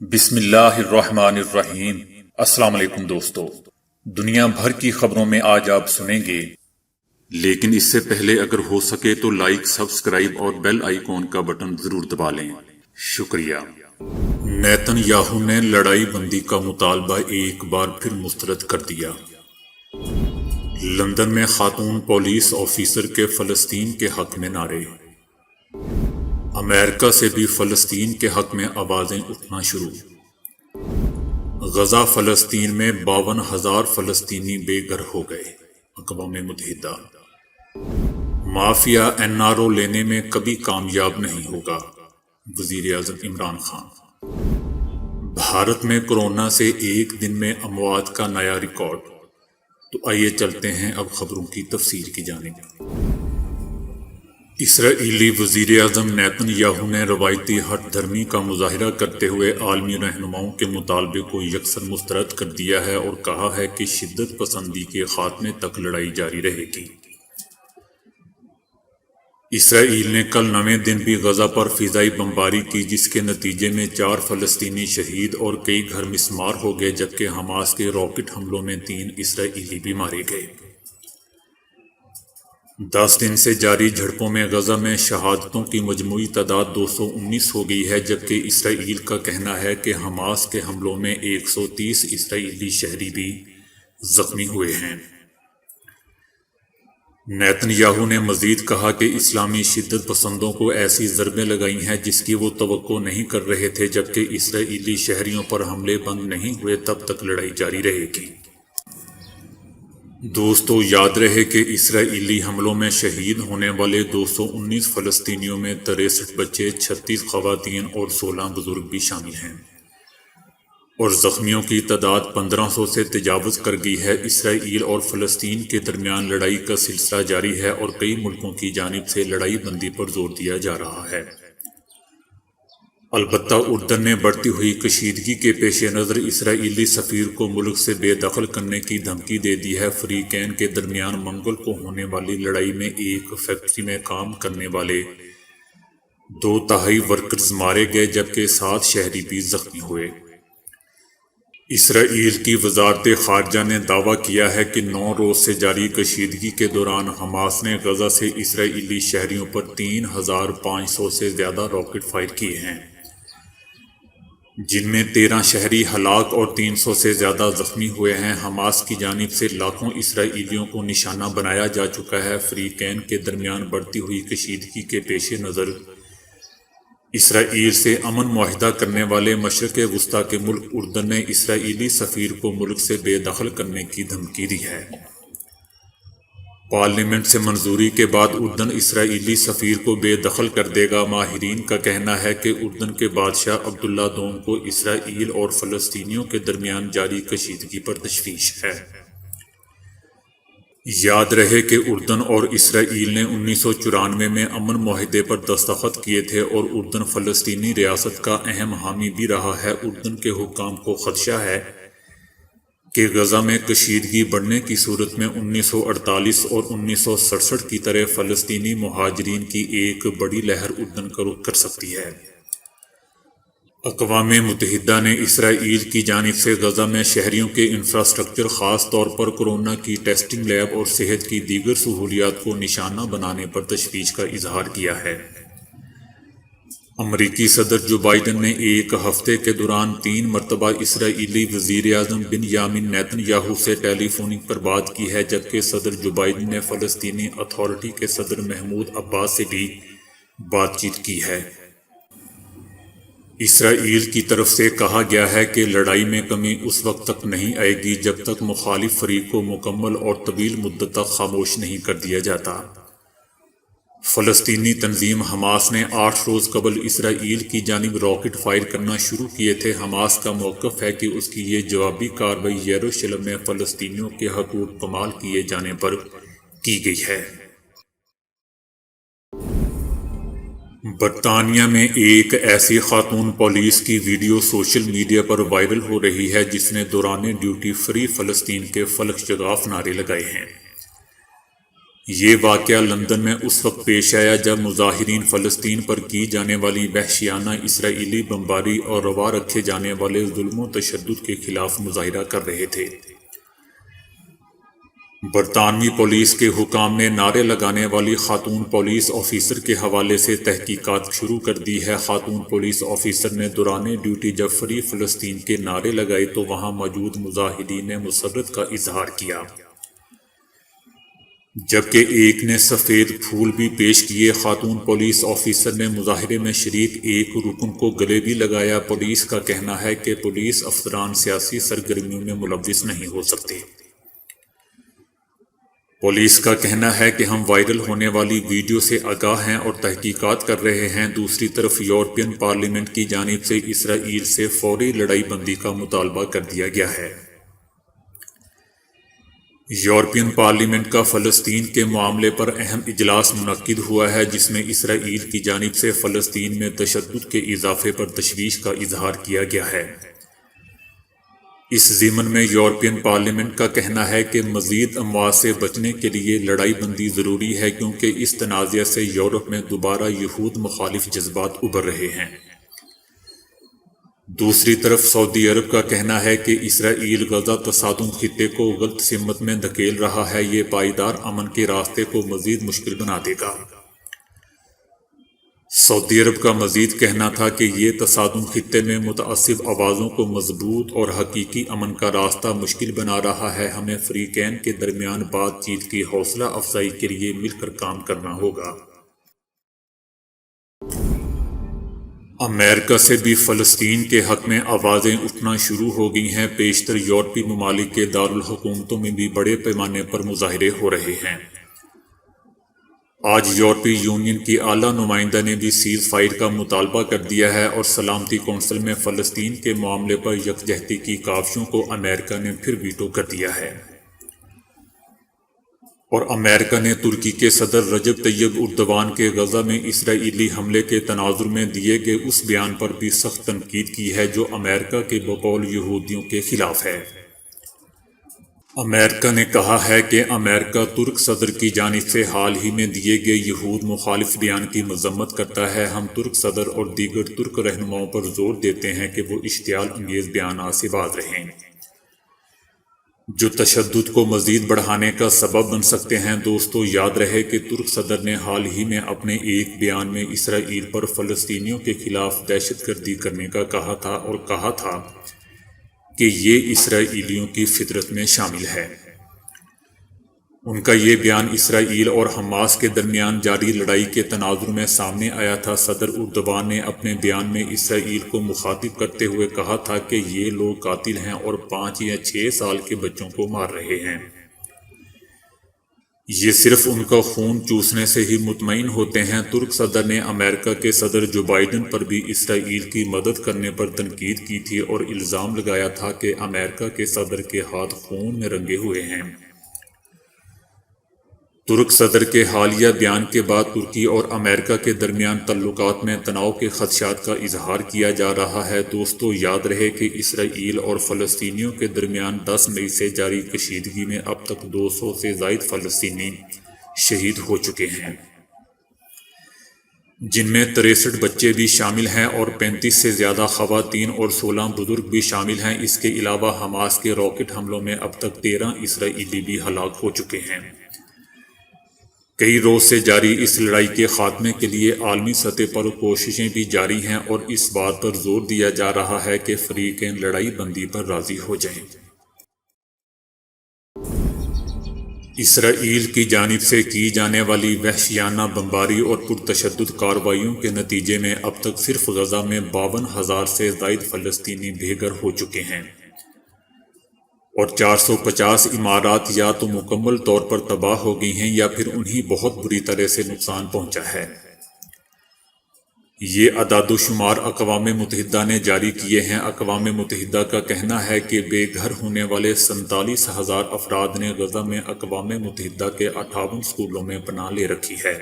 بسم اللہ الرحمن الرحیم۔ السلام علیکم دوستو، دنیا بھر کی خبروں میں آج آپ سنیں گے، لیکن اس سے پہلے اگر ہو سکے تو لائک، سبسکرائب اور بیل آئیکن کا بٹن ضرور دبا لیں۔ شکریہ۔ نیتن یاہو نے لڑائی بندی کا مطالبہ ایک بار پھر مسترد کر دیا۔ لندن میں خاتون پولیس آفیسر کے فلسطین کے حق میں نعرے۔ امریکہ سے بھی فلسطین کے حق میں آوازیں اٹھنا شروع۔ غزہ فلسطین میں 52,000 فلسطینی بے گھر ہو گئے۔ اقوام متحدہ۔ مافیا NRO لینے میں کبھی کامیاب نہیں ہوگا، وزیر اعظم عمران خان۔ بھارت میں کورونا سے ایک دن میں اموات کا نیا ریکارڈ۔ تو آئیے چلتے ہیں اب خبروں کی تفصیل کی جانب۔ اسرائیلی وزیر اعظم نیتن یاہو نے روایتی ہٹ دھرمی کا مظاہرہ کرتے ہوئے عالمی رہنماؤں کے مطالبے کو یکسر مسترد کر دیا ہے اور کہا ہے کہ شدت پسندی کے خاتمے تک لڑائی جاری رہے گی۔ اسرائیل نے کل 9ویں دن بھی غزہ پر فضائی بمباری کی، جس کے نتیجے میں 4 فلسطینی شہید اور کئی گھر مسمار ہو گئے، جبکہ حماس کے راکٹ حملوں میں 3 اسرائیلی بھی مارے گئے۔ 10 دن سے جاری جھڑپوں میں غزہ میں شہادتوں کی مجموعی تعداد 219 ہو گئی ہے، جبکہ اسرائیل کا کہنا ہے کہ حماس کے حملوں میں 130 اسرائیلی شہری بھی زخمی ہوئے ہیں۔ نیتن یاہو نے مزید کہا کہ اسلامی شدت پسندوں کو ایسی ضربیں لگائی ہیں جس کی وہ توقع نہیں کر رہے تھے، جبکہ اسرائیلی شہریوں پر حملے بند نہیں ہوئے تب تک لڑائی جاری رہے گی۔ دوستو، یاد رہے کہ اسرائیلی حملوں میں شہید ہونے والے 219 فلسطینیوں میں 63 بچے، 36 خواتین اور 16 بزرگ بھی شامل ہیں، اور زخمیوں کی تعداد 1500 سے تجاوز کر گئی ہے۔ اسرائیل اور فلسطین کے درمیان لڑائی کا سلسلہ جاری ہے اور کئی ملکوں کی جانب سے لڑائی بندی پر زور دیا جا رہا ہے۔ البتہ اردن نے بڑھتی ہوئی کشیدگی کے پیش نظر اسرائیلی سفیر کو ملک سے بے دخل کرنے کی دھمکی دے دی ہے۔ فریقین کے درمیان منگل کو ہونے والی لڑائی میں ایک فیکٹری میں کام کرنے والے 2 ورکرز مارے گئے، جبکہ 7 شہری بھی زخمی ہوئے۔ اسرائیل کی وزارت خارجہ نے دعویٰ کیا ہے کہ 9 روز سے جاری کشیدگی کے دوران حماس نے غزہ سے اسرائیلی شہریوں پر 3,500 سے زیادہ راکٹ فائر کیے ہیں، جن میں 13 شہری ہلاک اور 300 سے زیادہ زخمی ہوئے ہیں۔ حماس کی جانب سے لاکھوں اسرائیلیوں کو نشانہ بنایا جا چکا ہے۔ فریقین کے درمیان بڑھتی ہوئی کشیدگی کے پیش نظر اسرائیل سے امن معاہدہ کرنے والے مشرق وسطیٰ کے ملک اردن نے اسرائیلی سفیر کو ملک سے بے دخل کرنے کی دھمکی دی ہے۔ پارلیمنٹ سے منظوری کے بعد اردن اسرائیلی سفیر کو بے دخل کر دے گا۔ ماہرین کا کہنا ہے کہ اردن کے بادشاہ عبداللہ دوم کو اسرائیل اور فلسطینیوں کے درمیان جاری کشیدگی پر تشویش ہے۔ یاد رہے کہ اردن اور اسرائیل نے 1994 میں امن معاہدے پر دستخط کیے تھے اور اردن فلسطینی ریاست کا اہم حامی بھی رہا ہے۔ اردن کے حکام کو خدشہ ہے کہ غزہ میں کشیدگی بڑھنے کی صورت میں 1948 اور 1967 کی طرح فلسطینی مہاجرین کی ایک بڑی لہر اردن کا رخ کر سکتی ہے۔ اقوام متحدہ نے اسرائیل کی جانب سے غزہ میں شہریوں کے انفراسٹرکچر، خاص طور پر کورونا کی ٹیسٹنگ لیب اور صحت کی دیگر سہولیات کو نشانہ بنانے پر تشویش کا اظہار کیا ہے۔ امریکی صدر جو بائیڈن نے ایک ہفتے کے دوران 3 مرتبہ اسرائیلی وزیر اعظم بنیامین نیتن یاہو سے ٹیلی فونک پر بات کی ہے، جبکہ صدر جو بائیڈن نے فلسطینی اتھارٹی کے صدر محمود عباس سے بھی بات چیت کی ہے۔ اسرائیل کی طرف سے کہا گیا ہے کہ لڑائی میں کمی اس وقت تک نہیں آئے گی جب تک مخالف فریق کو مکمل اور طویل مدت تک خاموش نہیں کر دیا جاتا۔ فلسطینی تنظیم حماس نے 8 روز قبل اسرائیل کی جانب راکٹ فائر کرنا شروع کیے تھے۔ حماس کا موقف ہے کہ اس کی یہ جوابی کارروائی یروشلم میں فلسطینیوں کے حقوق پامال کیے جانے پر کی گئی ہے۔ برطانیہ میں ایک ایسی خاتون پولیس کی ویڈیو سوشل میڈیا پر وائرل ہو رہی ہے جس نے دوران ڈیوٹی فری فلسطین کے فلک شگاف نعرے لگائے ہیں۔ یہ واقعہ لندن میں اس وقت پیش آیا جب مظاہرین فلسطین پر کی جانے والی وحشیانہ اسرائیلی بمباری اور روا رکھے جانے والے ظلم و تشدد کے خلاف مظاہرہ کر رہے تھے۔ برطانوی پولیس کے حکام نے نعرے لگانے والی خاتون پولیس آفیسر کے حوالے سے تحقیقات شروع کر دی ہے۔ خاتون پولیس آفیسر نے دوران ڈیوٹی جب فری فلسطین کے نعرے لگائے تو وہاں موجود مظاہرین نے مسرت کا اظہار کیا، جبکہ ایک نے سفید پھول بھی پیش کیے۔ خاتون پولیس آفیسر نے مظاہرے میں شریک ایک رکن کو گلے بھی لگایا۔ پولیس کا کہنا ہے کہ پولیس افسران سیاسی سرگرمیوں میں ملوث نہیں ہو سکتے۔ پولیس کا کہنا ہے کہ ہم وائرل ہونے والی ویڈیو سے آگاہ ہیں اور تحقیقات کر رہے ہیں۔ دوسری طرف یورپین پارلیمنٹ کی جانب سے اسرائیل سے فوری لڑائی بندی کا مطالبہ کر دیا گیا ہے۔ یورپین پارلیمنٹ کا فلسطین کے معاملے پر اہم اجلاس منعقد ہوا ہے، جس میں اسرائیل کی جانب سے فلسطین میں تشدد کے اضافے پر تشویش کا اظہار کیا گیا ہے۔ اس ضمن میں یورپین پارلیمنٹ کا کہنا ہے کہ مزید اموات سے بچنے کے لیے لڑائی بندی ضروری ہے، کیونکہ اس تنازع سے یورپ میں دوبارہ یہود مخالف جذبات ابھر رہے ہیں۔ دوسری طرف سعودی عرب کا کہنا ہے کہ اسرائیل غزہ تصادم خطے کو غلط سمت میں دھکیل رہا ہے، یہ پائیدار امن کے راستے کو مزید مشکل بنا دے گا۔ سعودی عرب کا مزید کہنا تھا کہ یہ تصادم خطے میں متعصب آوازوں کو مضبوط اور حقیقی امن کا راستہ مشکل بنا رہا ہے۔ ہمیں فریقین کے درمیان بات چیت کی حوصلہ افزائی کے لیے مل کر کام کرنا ہوگا۔ امریکہ سے بھی فلسطین کے حق میں آوازیں اٹھنا شروع ہو گئی ہیں۔ بیشتر یورپی ممالک کے دارالحکومتوں میں بھی بڑے پیمانے پر مظاہرے ہو رہے ہیں۔ آج یورپی یونین کی اعلیٰ نمائندہ نے بھی سیز فائر کا مطالبہ کر دیا ہے اور سلامتی کونسل میں فلسطین کے معاملے پر یکجہتی کی کاوشوں کو امریکہ نے پھر ویٹو کر دیا ہے۔ اور امریکہ نے ترکی کے صدر رجب طیب اردوان کے غزہ میں اسرائیلی حملے کے تناظر میں دیے گئے اس بیان پر بھی سخت تنقید کی ہے، جو امریکہ کے بقول یہودیوں کے خلاف ہے۔ امریکہ نے کہا ہے کہ امریکہ ترک صدر کی جانب سے حال ہی میں دیے گئے یہود مخالف بیان کی مذمت کرتا ہے۔ ہم ترک صدر اور دیگر ترک رہنماؤں پر زور دیتے ہیں کہ وہ اشتعال انگیز بیانات سے باز رہیں، جو تشدد کو مزید بڑھانے کا سبب بن سکتے ہیں۔ دوستو، یاد رہے کہ ترک صدر نے حال ہی میں اپنے ایک بیان میں اسرائیل پر فلسطینیوں کے خلاف دہشت گردی کرنے کا کہا تھا اور کہا تھا کہ یہ اسرائیلیوں کی فطرت میں شامل ہے۔ ان کا یہ بیان اسرائیل اور حماس کے درمیان جاری لڑائی کے تناظر میں سامنے آیا تھا۔ صدر اردوان نے اپنے بیان میں اسرائیل کو مخاطب کرتے ہوئے کہا تھا کہ یہ لوگ قاتل ہیں اور 5 یا 6 سال کے بچوں کو مار رہے ہیں۔ یہ صرف ان کا خون چوسنے سے ہی مطمئن ہوتے ہیں۔ ترک صدر نے امریکہ کے صدر جو بائیڈن پر بھی اسرائیل کی مدد کرنے پر تنقید کی تھی اور الزام لگایا تھا کہ امریکہ کے صدر کے ہاتھ خون میں رنگے ہوئے ہیں۔ ترک صدر کے حالیہ بیان کے بعد ترکی اور امریکہ کے درمیان تعلقات میں تناؤ کے خدشات کا اظہار کیا جا رہا ہے۔ دوستو، یاد رہے کہ اسرائیل اور فلسطینیوں کے درمیان 10 مئی سے جاری کشیدگی میں اب تک 200 سے زائد فلسطینی شہید ہو چکے ہیں، جن میں 63 بچے بھی شامل ہیں اور 35 سے زیادہ خواتین اور 16 بزرگ بھی شامل ہیں۔ اس کے علاوہ حماس کے راکٹ حملوں میں اب تک 13 اسرائیلی بھی ہلاک ہو چکے ہیں۔ کئی روز سے جاری اس لڑائی کے خاتمے کے لیے عالمی سطح پر کوششیں بھی جاری ہیں اور اس بات پر زور دیا جا رہا ہے کہ فریقین لڑائی بندی پر راضی ہو جائیں۔ اسرائیل کی جانب سے کی جانے والی وحشیانہ بمباری اور پرتشدد کارروائیوں کے نتیجے میں اب تک صرف غزہ میں 52,000 سے زائد فلسطینی بے گھر ہو چکے ہیں اور 450 عمارات یا تو مکمل طور پر تباہ ہو گئی ہیں یا پھر انہیں بہت بری طرح سے نقصان پہنچا ہے۔ یہ اعداد و شمار اقوام متحدہ نے جاری کیے ہیں۔ اقوام متحدہ کا کہنا ہے کہ بے گھر ہونے والے 47,000 افراد نے غزہ میں اقوام متحدہ کے 58 اسکولوں میں پناہ لے رکھی ہے۔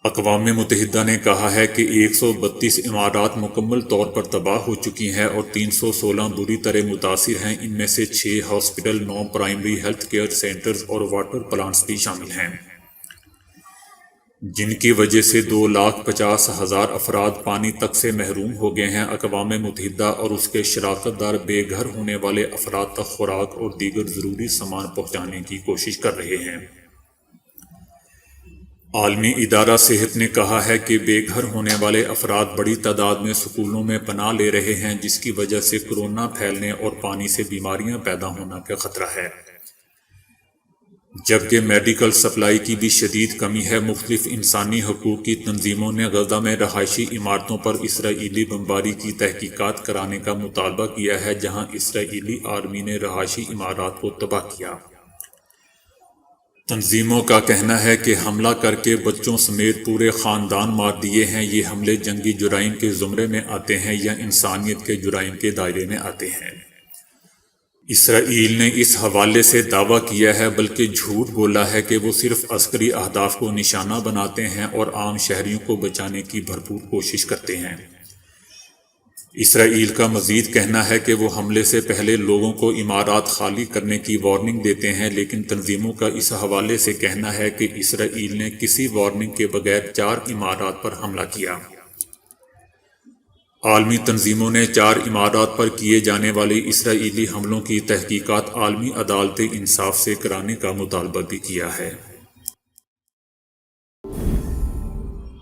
اقوام متحدہ نے کہا ہے کہ 132 عمارات مکمل طور پر تباہ ہو چکی ہیں اور 316 بری طرح متاثر ہیں۔ ان میں سے 6 hospital, 9 primary health care centres اور واٹر پلانٹس بھی شامل ہیں، جن کی وجہ سے 2,50,000 افراد پانی تک سے محروم ہو گئے ہیں۔ اقوام متحدہ اور اس کے شراکت دار بے گھر ہونے والے افراد تک خوراک اور دیگر ضروری سامان پہنچانے کی کوشش کر رہے ہیں۔ عالمی ادارہ صحت نے کہا ہے کہ بے گھر ہونے والے افراد بڑی تعداد میں سکولوں میں پناہ لے رہے ہیں، جس کی وجہ سے کورونا پھیلنے اور پانی سے بیماریاں پیدا ہونا کا خطرہ ہے، جبکہ میڈیکل سپلائی کی بھی شدید کمی ہے۔ مختلف انسانی حقوق کی تنظیموں نے غزہ میں رہائشی عمارتوں پر اسرائیلی بمباری کی تحقیقات کرانے کا مطالبہ کیا ہے، جہاں اسرائیلی آرمی نے رہائشی عمارات کو تباہ کیا۔ تنظیموں کا کہنا ہے کہ حملہ کر کے بچوں سمیت پورے خاندان مار دیے ہیں۔ یہ حملے جنگی جرائم کے زمرے میں آتے ہیں یا انسانیت کے جرائم کے دائرے میں آتے ہیں۔ اسرائیل نے اس حوالے سے دعویٰ کیا ہے، بلکہ جھوٹ بولا ہے کہ وہ صرف عسکری اہداف کو نشانہ بناتے ہیں اور عام شہریوں کو بچانے کی بھرپور کوشش کرتے ہیں۔ اسرائیل کا مزید کہنا ہے کہ وہ حملے سے پہلے لوگوں کو عمارات خالی کرنے کی وارننگ دیتے ہیں، لیکن تنظیموں کا اس حوالے سے کہنا ہے کہ اسرائیل نے کسی وارننگ کے بغیر 4 عمارات پر حملہ کیا۔ عالمی تنظیموں نے 4 عمارات پر کیے جانے والے اسرائیلی حملوں کی تحقیقات عالمی عدالت انصاف سے کرانے کا مطالبہ بھی کیا ہے۔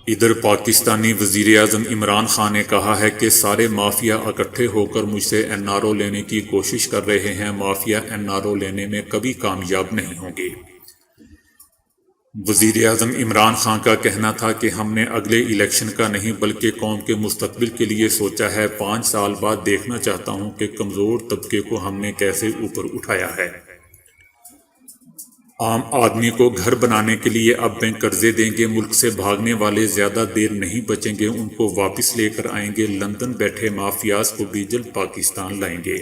ادھر پاکستانی وزیر اعظم عمران خان نے کہا ہے کہ سارے مافیا اکٹھے ہو کر مجھ سے NRO لینے کی کوشش کر رہے ہیں۔ مافیا NRO لینے میں کبھی کامیاب نہیں ہوں گے۔ وزیر اعظم عمران خان کا کہنا تھا کہ ہم نے اگلے الیکشن کا نہیں بلکہ قوم کے مستقبل کے لیے سوچا ہے۔ 5 سال بعد دیکھنا چاہتا ہوں کہ کمزور طبقے کو ہم نے کیسے اوپر اٹھایا ہے۔ عام آدمی کو گھر بنانے کے لیے اب بینک قرضے دیں گے۔ ملک سے بھاگنے والے زیادہ دیر نہیں بچیں گے، ان کو واپس لے کر آئیں گے۔ لندن بیٹھے مافیاز کو بھی جلد پاکستان لائیں گے۔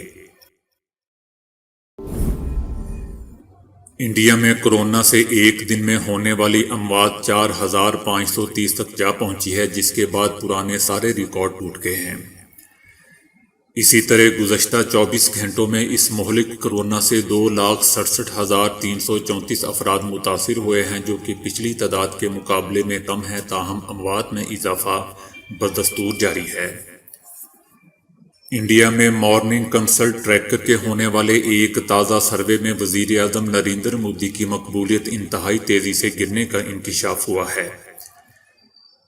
انڈیا میں کورونا سے ایک دن میں ہونے والی اموات 4,530 تک جا پہنچی ہے، جس کے بعد پرانے سارے ریکارڈ ٹوٹ گئے ہیں۔ اسی طرح گزشتہ 24 گھنٹوں میں اس مہلک کورونا سے 2,67,334 افراد متاثر ہوئے ہیں، جو کہ پچھلی تعداد کے مقابلے میں کم ہے، تاہم اموات میں اضافہ بدستور جاری ہے۔ انڈیا میں مارننگ کنسلٹ ٹریکر کے ہونے والے ایک تازہ سروے میں وزیر اعظم نریندر مودی کی مقبولیت انتہائی تیزی سے گرنے کا انکشاف ہوا ہے۔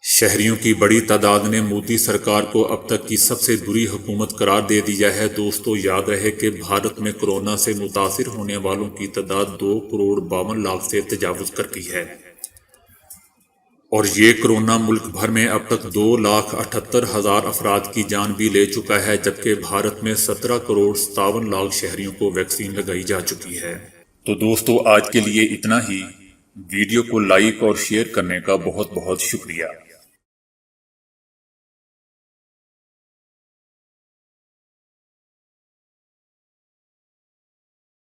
شہریوں کی بڑی تعداد نے مودی سرکار کو اب تک کی سب سے بری حکومت قرار دے دیا ہے۔ دوستو، یاد رہے کہ بھارت میں کورونا سے متاثر ہونے والوں کی تعداد 2,52,00,000 سے تجاوز کر گئی ہے، اور یہ کورونا ملک بھر میں اب تک 2,78,000 افراد کی جان بھی لے چکا ہے، جبکہ بھارت میں 17,57,00,000 شہریوں کو ویکسین لگائی جا چکی ہے۔ تو دوستو، آج کے لیے اتنا ہی۔ ویڈیو کو لائک اور شیئر کرنے کا بہت بہت شکریہ۔